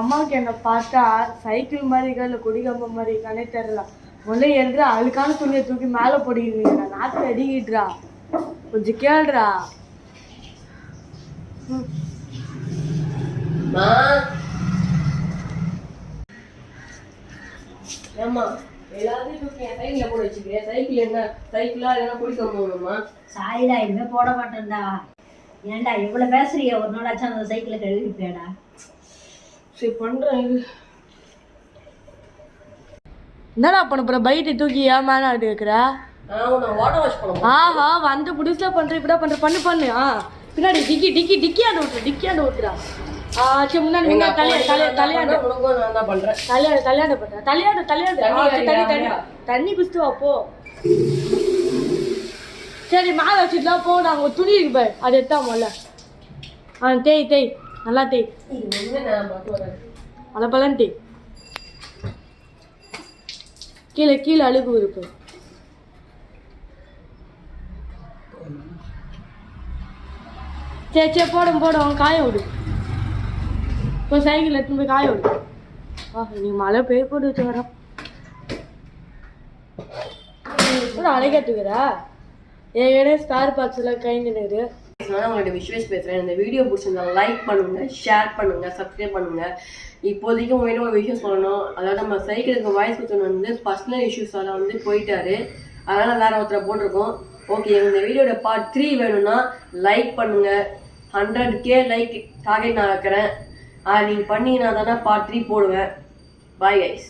அம்மாவுக்கு என்ன பார்த்தா சைக்கிள் மாதிரி இருக்கா இல்லை குடிகம்ப மாதிரி இருக்கானே தெரியல. முதல்ல எழுதுறா அழுக்கான துணியை தூக்கி மேலே போடுவீங்க. நாட்டு அடிக்கிட்டுறா கொஞ்சம் கேளுறா. ஏம்மா எல்லாத்தையும் தூக்கி என் சைக்கிளில் போட வச்சுக்கிறேன். சைக்கிள் என்ன சைக்கிளா இல்லைன்னா குடிக்க போகணுமா? சாயிடா இனிமே போட மாட்டேன்டா. ஏன்டா இவ்வளவு பேசுறிய? ஒரு நாளாச்சும் அந்த சைக்கிளை கழுவிப்பேடா. சரி பண்றேன். என்னடா பண்ண போற? பைட்டை தூக்கி ஏன் மேல எடுக்கிற? வாட்டர் வாஷ் பண்ண. ஆஹா வந்து புதுசுல பண்ற இப்படா பண்ற பண்ணு. பின்னாடி டிக்கியாண்டு விட்டுரு டிக்கியாண்டு விட்டுறா. சரி முன்னாடி தண்ணி குடிச்சுட்டு வாப்போ. சரி மேல வச்சுட்டுலாம் போ. நாங்க ஒரு துணி இருக்கு பாரு, அது எடுத்தா முதல்ல. தேய் நல்லா தேய். பலன்னு தேய். கீழே அழுகு இருக்கு. சரி போடும் காய விடு. இப்போ சைக்கிள் எடுத்துன்னு போய் காய விடு. நீ மழை பெய்ய போட்டு வச்சு வர அழைக்கிறதுக்குறா. ஏற்கனவே ஸ்டார் பார்ட்ஸ்ல கைந்துனுது. உங்கள்கிட்ட விஸ்வேஷ் பேசுறேன். இந்த வீடியோ பிடிச்சிருந்தா லைக் பண்ணுங்க, ஷேர் பண்ணுங்க, சப்ஸ்கிரைப் பண்ணுங்க. இப்போதைக்கு உங்கள்கிட்ட ஒரு விஷயம் சொல்லணும். அதாவது நம்ம சைக்கிளுக்கு வாய்ஸ் கொடுத்தவங்க வந்து பர்சனல் இஷ்யூஸால வந்து போயிட்டாரு. அதனால வேற ஒருத்தரை போட்டிருக்கோம். ஓகே, இந்த வீடியோட பார்ட் 3 வேணும்னா லைக் பண்ணுங்க. 100K லைக் டார்கெட் நான் வைக்கிறேன். நீங்கள் பண்ணீங்கன்னா தானே பார்ட் 3 போடுவேன். Bye guys.